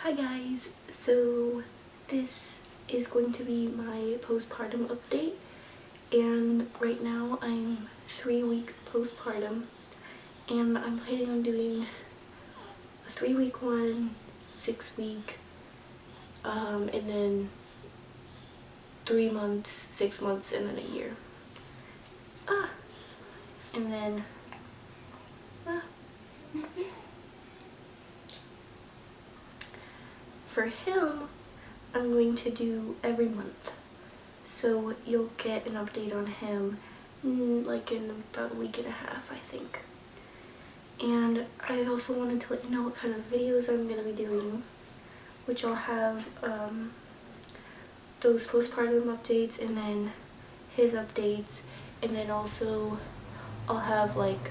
Hi guys, so this is going to be my postpartum update, and right now I'm 3 weeks postpartum, and I'm planning on doing a 3-week one, 6-week, and then 3 months, 6 months, and then a year. And then for him, I'm going to do every month. So you'll get an update on him like in about a week and a half, I think. And I also wanted to let you know what kind of videos I'm going to be doing, which I'll have those postpartum updates and then his updates, and then also I'll have like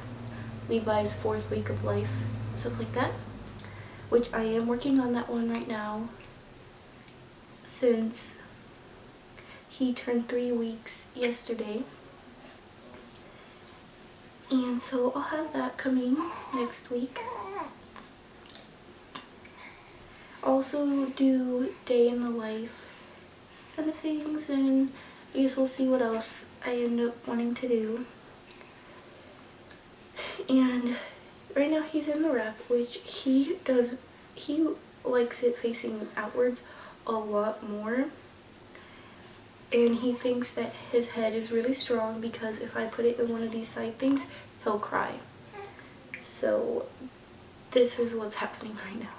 Levi's 4th week of life, stuff like that, which I am working on that one right now since he turned 3 weeks yesterday. And so I'll have that coming next week. Also do day in the life kind of things, and I guess we'll see what else I end up wanting to do. And right now he's in the wrap, which he likes it facing outwards a lot more. And he thinks that his head is really strong because if I put it in one of these side things, he'll cry. So this is what's happening right now.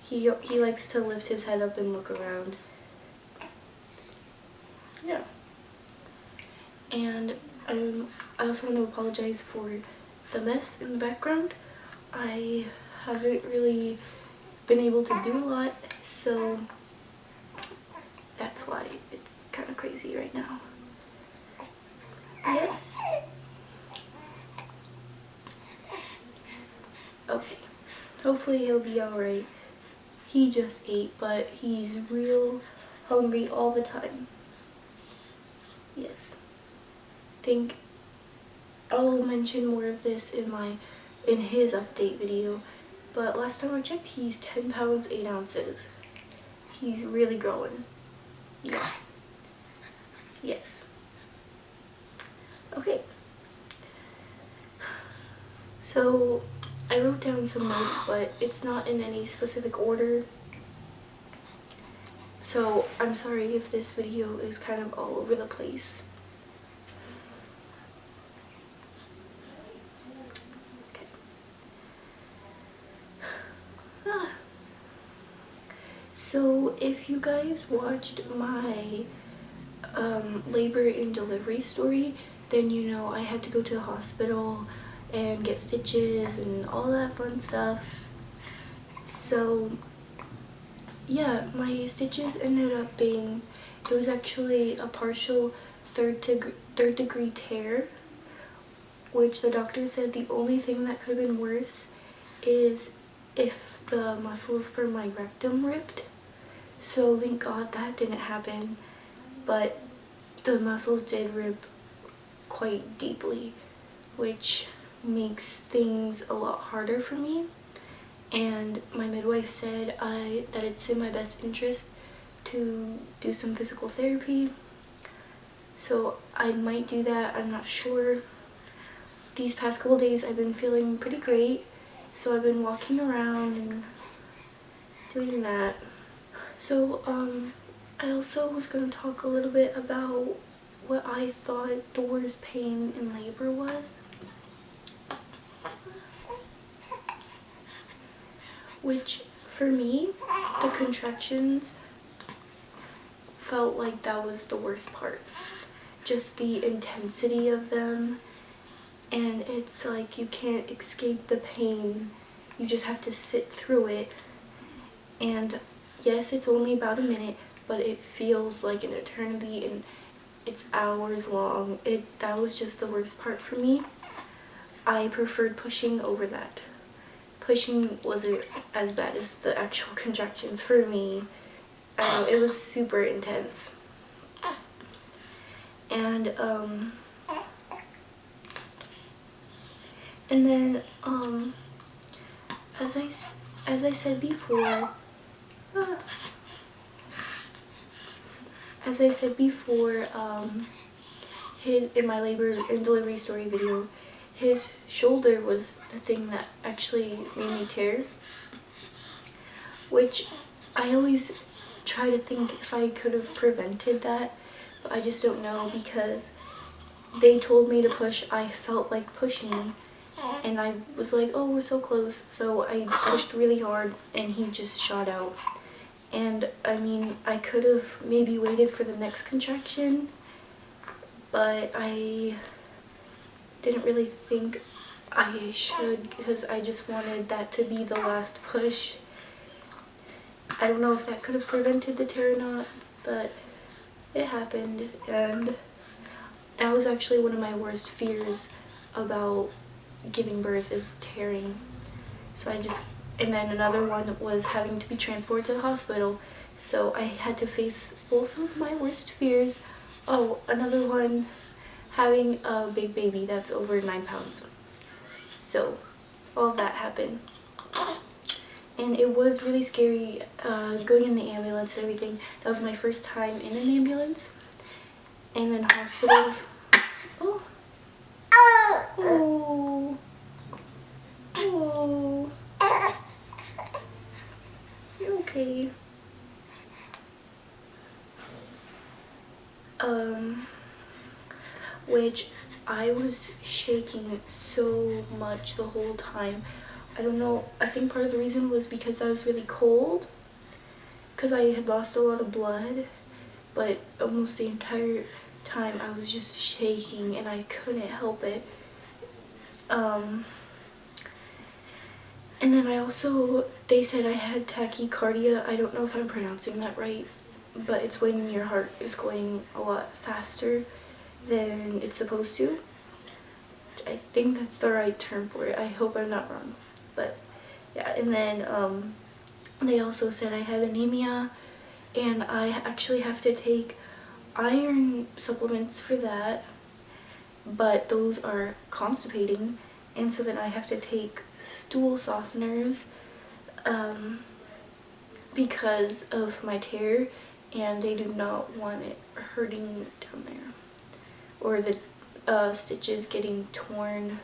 He likes to lift his head up and look around. Yeah. And I also want to apologize for the mess in the background. I haven't really been able to do a lot, so that's why it's kind of crazy right now. Yes. Okay. Hopefully he'll be alright. He just ate, but he's real hungry all the time. Yes. I think I'll mention more of this in his update video, but last time I checked, he's 10 pounds 8 ounces. He's really growing. Yeah. Yes. Okay. So I wrote down some notes, but it's not in any specific order. So I'm sorry if this video is kind of all over the place. Okay. So if you guys watched my labor and delivery story, then you know I had to go to the hospital and get stitches and all that fun stuff. So yeah, my stitches ended up being, it was actually a partial third degree tear, which the doctor said the only thing that could have been worse is if the muscles for my rectum ripped. So thank God that didn't happen, but the muscles did rip quite deeply, which makes things a lot harder for me. And my midwife said that it's in my best interest to do some physical therapy. So I might do that, I'm not sure. These past couple days I've been feeling pretty great, so I've been walking around and doing that. So I also was going to talk a little bit about what I thought the worst pain in labor was. Which, for me, the contractions felt like that was the worst part. Just the intensity of them, and it's like you can't escape the pain. You just have to sit through it. And yes, it's only about a minute, but it feels like an eternity, and it's hours long. That was just the worst part for me. I preferred pushing over that. Pushing wasn't as bad as the actual contractions for me. I don't know, it was super intense. And then as I said before, ah, as I said before, in my labor and delivery story video, his shoulder was the thing that actually made me tear, which I always try to think if I could have prevented that, but I just don't know, because they told me to push. I felt like pushing, and I was like, oh, we're so close, so I pushed really hard and he just shot out. And I mean, I could have maybe waited for the next contraction, but I didn't really think I should, because I just wanted that to be the last push. I don't know if that could have prevented the tear or not, but it happened, and that was actually one of my worst fears about giving birth, is tearing. So and then another one was having to be transported to the hospital. So I had to face both of my worst fears. Oh, another one, having a big baby that's over 9 pounds. So all of that happened. And it was really scary going in the ambulance and everything. That was my first time in an ambulance. And then hospitals. Oh. Oh. Oh. You're okay. Which I was shaking so much the whole time. I don't know, I think part of the reason was because I was really cold, because I had lost a lot of blood, but almost the entire time I was just shaking and I couldn't help it. And then they said I had tachycardia. I don't know if I'm pronouncing that right, but it's when your heart is going a lot faster than it's supposed to. I think that's the right term for it. I hope I'm not wrong. But yeah, and then they also said I had anemia, and I actually have to take iron supplements for that, but those are constipating, and so then I have to take stool softeners because of my tear, and they do not want it hurting down there, or the stitches getting torn.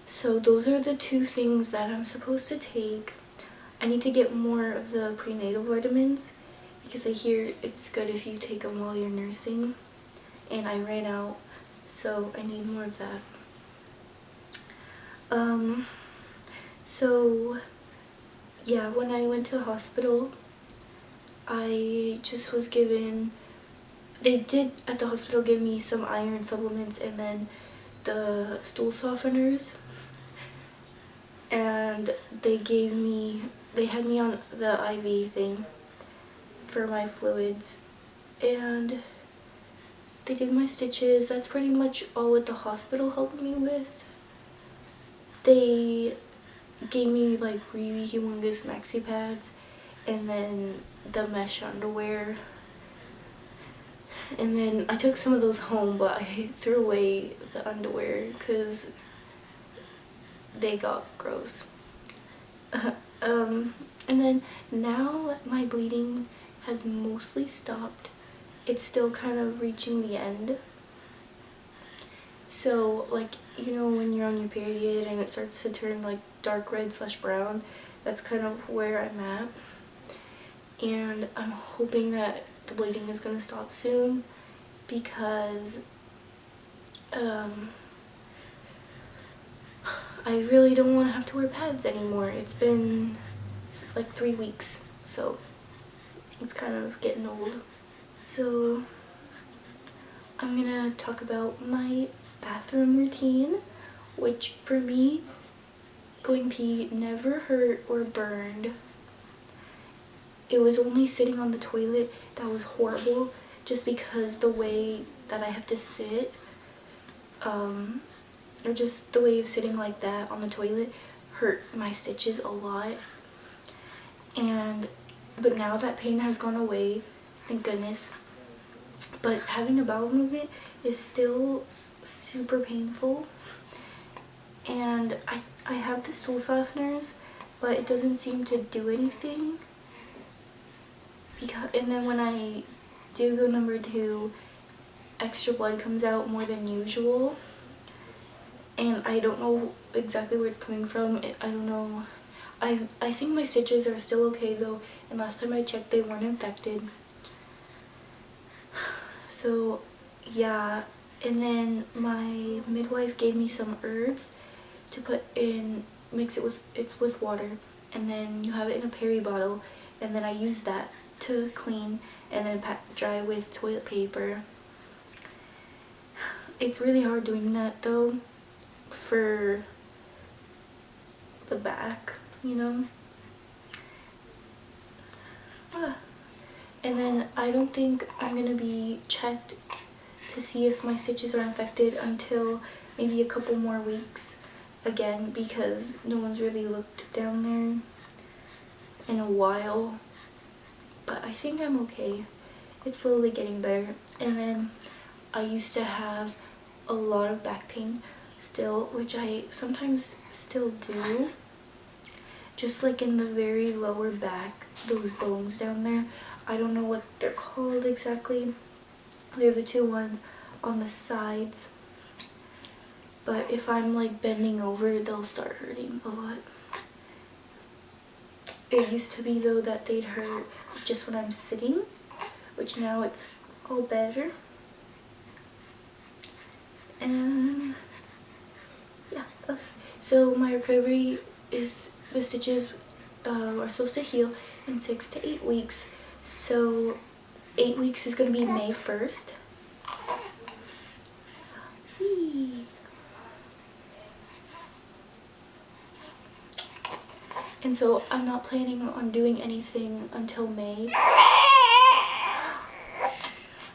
So those are the two things that I'm supposed to take. I need to get more of the prenatal vitamins, because I hear it's good if you take them while you're nursing, and I ran out, so I need more of that. So yeah, when I went to the hospital, I just was given, they did at the hospital give me some iron supplements and then the stool softeners, and they had me on the IV thing for my fluids, and they did my stitches. That's pretty much all what the hospital helped me with. They gave me like really humongous maxi pads and then the mesh underwear, and then I took some of those home, but I threw away the underwear because they got gross. And then now that my bleeding has mostly stopped, it's still kind of reaching the end. So like, you know, when you're on your period and it starts to turn like dark red / brown, that's kind of where I'm at. And I'm hoping that the bleeding is going to stop soon, because I really don't want to have to wear pads anymore. It's been like 3 weeks, so it's kind of getting old. So I'm gonna talk about my bathroom routine, which for me, going pee never hurt or burned. It was only sitting on the toilet that was horrible, just because the way that I have to sit, or just the way of sitting like that on the toilet hurt my stitches a lot. But now that pain has gone away, thank goodness. But having a bowel movement is still super painful. And I have the stool softeners, but it doesn't seem to do anything. And then when I do go number 2, extra blood comes out more than usual, and I don't know exactly where it's coming from. I don't know. I think my stitches are still okay though, and last time I checked they weren't infected. So yeah, and then my midwife gave me some herbs to put in, mix it with water, and then you have it in a peri bottle, and then I use that to clean and then dry with toilet paper. It's really hard doing that though for the back, you know. And then I don't think I'm gonna be checked to see if my stitches are infected until maybe a couple more weeks again, because no one's really looked down there in a while. But I think I'm okay. It's slowly getting better. And then I used to have a lot of back pain still, which I sometimes still do. Just like in the very lower back, those bones down there. I don't know what they're called exactly. They're the 2 ones on the sides. But if I'm like bending over, they'll start hurting a lot. It used to be though that they'd hurt just when I'm sitting, which now it's all better. And yeah, okay. So my recovery is, the stitches are supposed to heal in 6 to 8 weeks. So 8 weeks is going to be May 1st. Whee. And so I'm not planning on doing anything until May.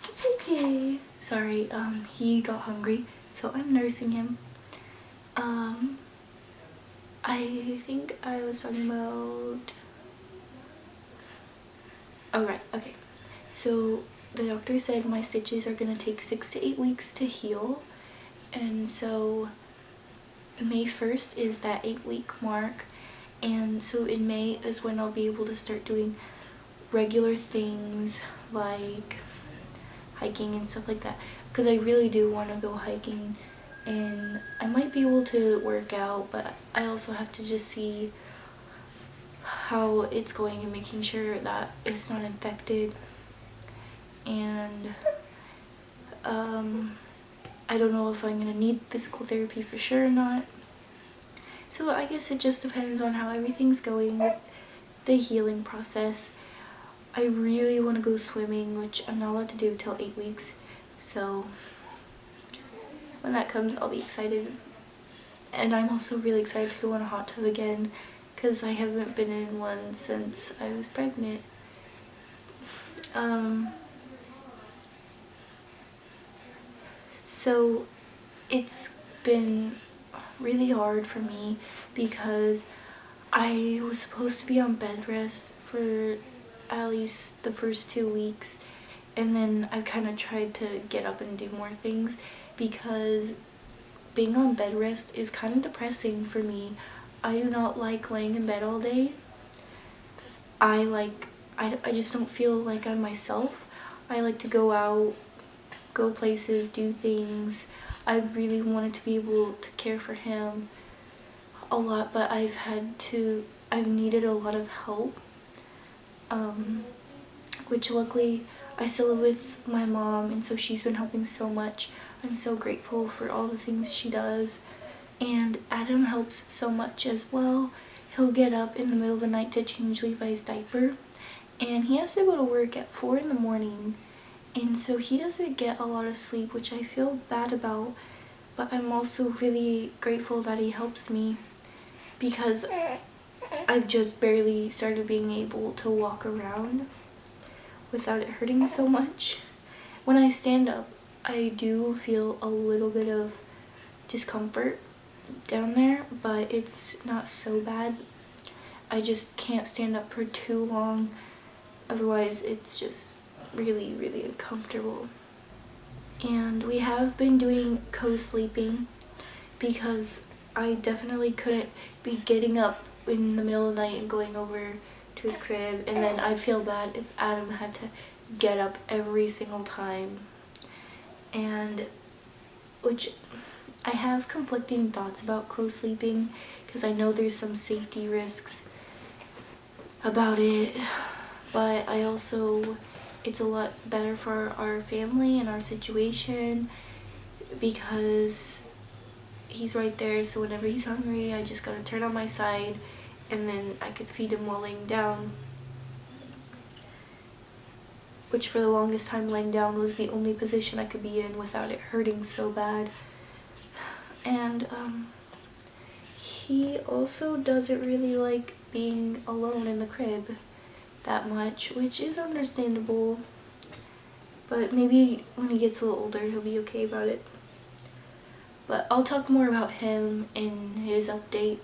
It's okay. Sorry, he got hungry, so I'm nursing him. I think I was talking about... Oh, right, okay. So the doctor said my stitches are gonna take 6 to 8 weeks to heal. And so May 1st is that 8-week mark. And so in May is when I'll be able to start doing regular things like hiking and stuff like that. Because I really do want to go hiking, and I might be able to work out, but I also have to just see how it's going and making sure that it's not infected. And I don't know if I'm going to need physical therapy for sure or not. So I guess it just depends on how everything's going with the healing process. I really want to go swimming, which I'm not allowed to do till 8 weeks. So when that comes, I'll be excited. And I'm also really excited to go in a hot tub again, because I haven't been in one since I was pregnant. So it's been really hard for me because I was supposed to be on bed rest for at least the first 2 weeks, and then I kind of tried to get up and do more things because being on bed rest is kind of depressing for me. I do not like laying in bed all day. I just don't feel like I'm myself. I like to go out, go places, do things. I really wanted to be able to care for him a lot, but I've needed a lot of help, which luckily I still live with my mom, and so she's been helping so much. I'm so grateful for all the things she does. And Adam helps so much as well. He'll get up in the middle of the night to change Levi's diaper, and he has to go to work at 4 in the morning, and so he doesn't get a lot of sleep, which I feel bad about, but I'm also really grateful that he helps me because I've just barely started being able to walk around without it hurting so much. When I stand up, I do feel a little bit of discomfort down there, but it's not so bad. I just can't stand up for too long, otherwise it's just really, really uncomfortable. And we have been doing co-sleeping because I definitely couldn't be getting up in the middle of the night and going over to his crib, and then I'd feel bad if Adam had to get up every single time. And which I have conflicting thoughts about co-sleeping because I know there's some safety risks about it, but I also, it's a lot better for our family and our situation because he's right there, so whenever he's hungry I just gotta turn on my side and then I could feed him while laying down, which for the longest time laying down was the only position I could be in without it hurting so bad. And he also doesn't really like being alone in the crib that much, which is understandable, but maybe when he gets a little older he'll be okay about it. But I'll talk more about him in his update.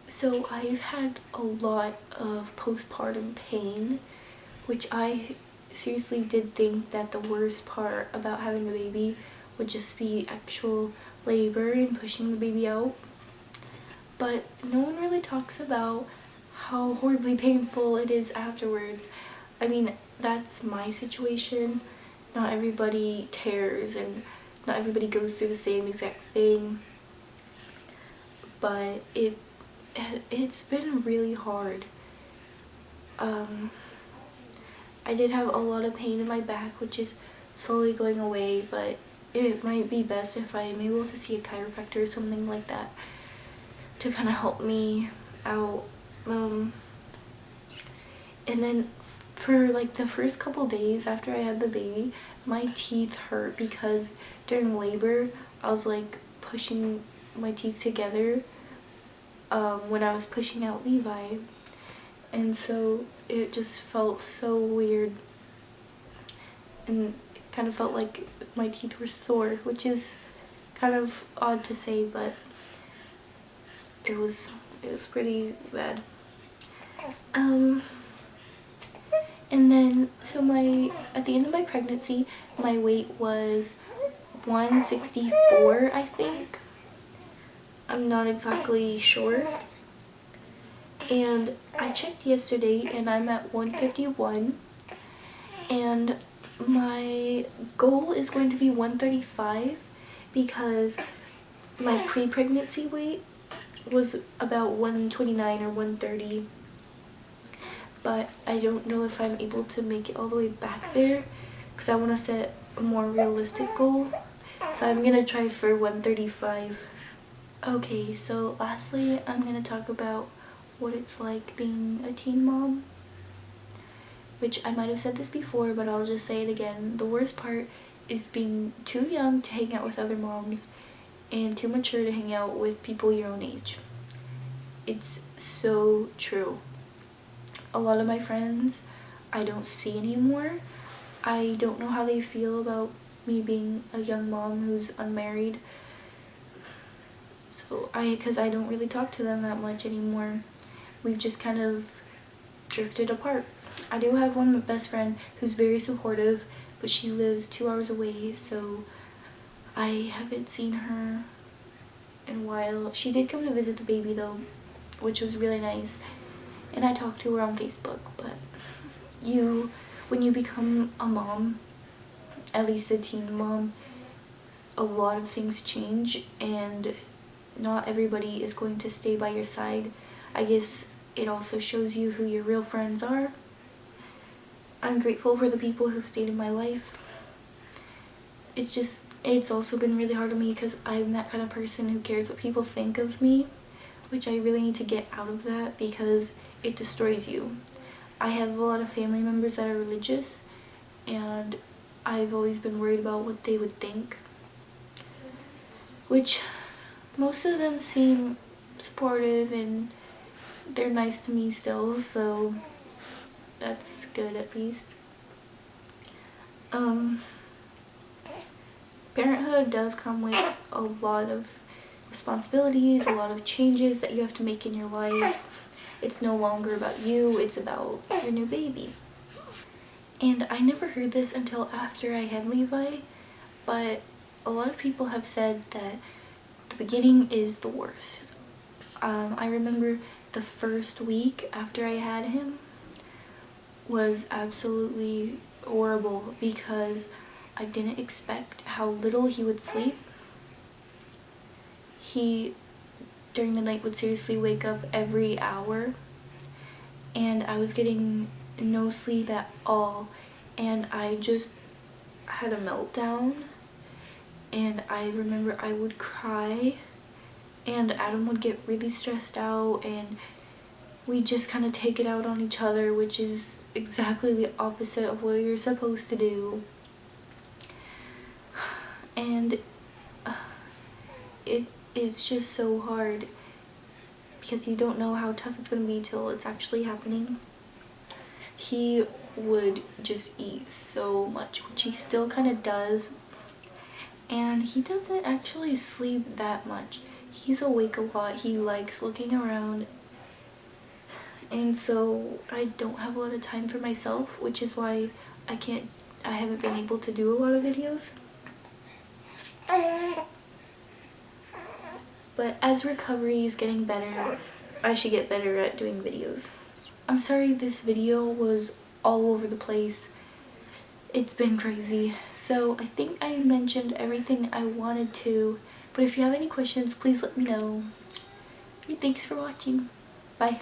So I've had a lot of postpartum pain, which I seriously did think that the worst part about having a baby would just be actual labor and pushing the baby out. But no one really talks about how horribly painful it is afterwards. I mean, that's my situation. Not everybody tears and not everybody goes through the same exact thing, but it's been really hard. I did have a lot of pain in my back, which is slowly going away, but it might be best if I'm able to see a chiropractor or something like that to kind of help me out. And then for like the first couple days after I had the baby, my teeth hurt because during labor I was like pushing my teeth together when I was pushing out Levi, and so it just felt so weird and it kind of felt like my teeth were sore, which is kind of odd to say, but it was pretty bad. And then so at the end of my pregnancy my weight was 164, I think. I'm not exactly sure. And I checked yesterday and I'm at 151, and my goal is going to be 135 because my pre-pregnancy weight was about 129 or 130, but I don't know if I'm able to make it all the way back there because I want to set a more realistic goal, so I'm gonna try for 135. Okay, so lastly I'm gonna talk about what it's like being a teen mom, which I might have said this before, but I'll just say it again. The worst part is being too young to hang out with other moms and too mature to hang out with people your own age. It's so true. A lot of my friends I don't see anymore. I don't know how they feel about me being a young mom who's unmarried. So because I don't really talk to them that much anymore. We've just kind of drifted apart. I do have one best friend who's very supportive, but she lives 2 hours away, so I haven't seen her in a while. She did come to visit the baby though, which was really nice, and I talked to her on Facebook. But when you become a mom, at least a teen mom, a lot of things change and not everybody is going to stay by your side. I guess it also shows you who your real friends are. I'm grateful for the people who stayed in my life. It's also been really hard on me because I'm that kind of person who cares what people think of me, which I really need to get out of that because it destroys you. I have a lot of family members that are religious, and I've always been worried about what they would think, which most of them seem supportive and they're nice to me still, so that's good at least. Parenthood does come with a lot of responsibilities, a lot of changes that you have to make in your life. It's no longer about you, it's about your new baby. And I never heard this until after I had Levi, but a lot of people have said that the beginning is the worst. I remember the first week after I had him was absolutely horrible because I didn't expect how little he would sleep. He, during the night, would seriously wake up every hour, and I was getting no sleep at all, and I just had a meltdown. And I remember I would cry, and Adam would get really stressed out, and we just kind of take it out on each other, which is exactly the opposite of what you're supposed to do. And it's just so hard because you don't know how tough it's going to be till it's actually happening. He would just eat so much, which he still kind of does, and he doesn't actually sleep that much. He's awake a lot. He likes looking around, and so I don't have a lot of time for myself, which is why I haven't been able to do a lot of videos. But as recovery is getting better, I should get better at doing videos. I'm sorry this video was all over the place. It's been crazy. So I think I mentioned everything I wanted to, but if you have any questions, please let me know. Thanks for watching. Bye.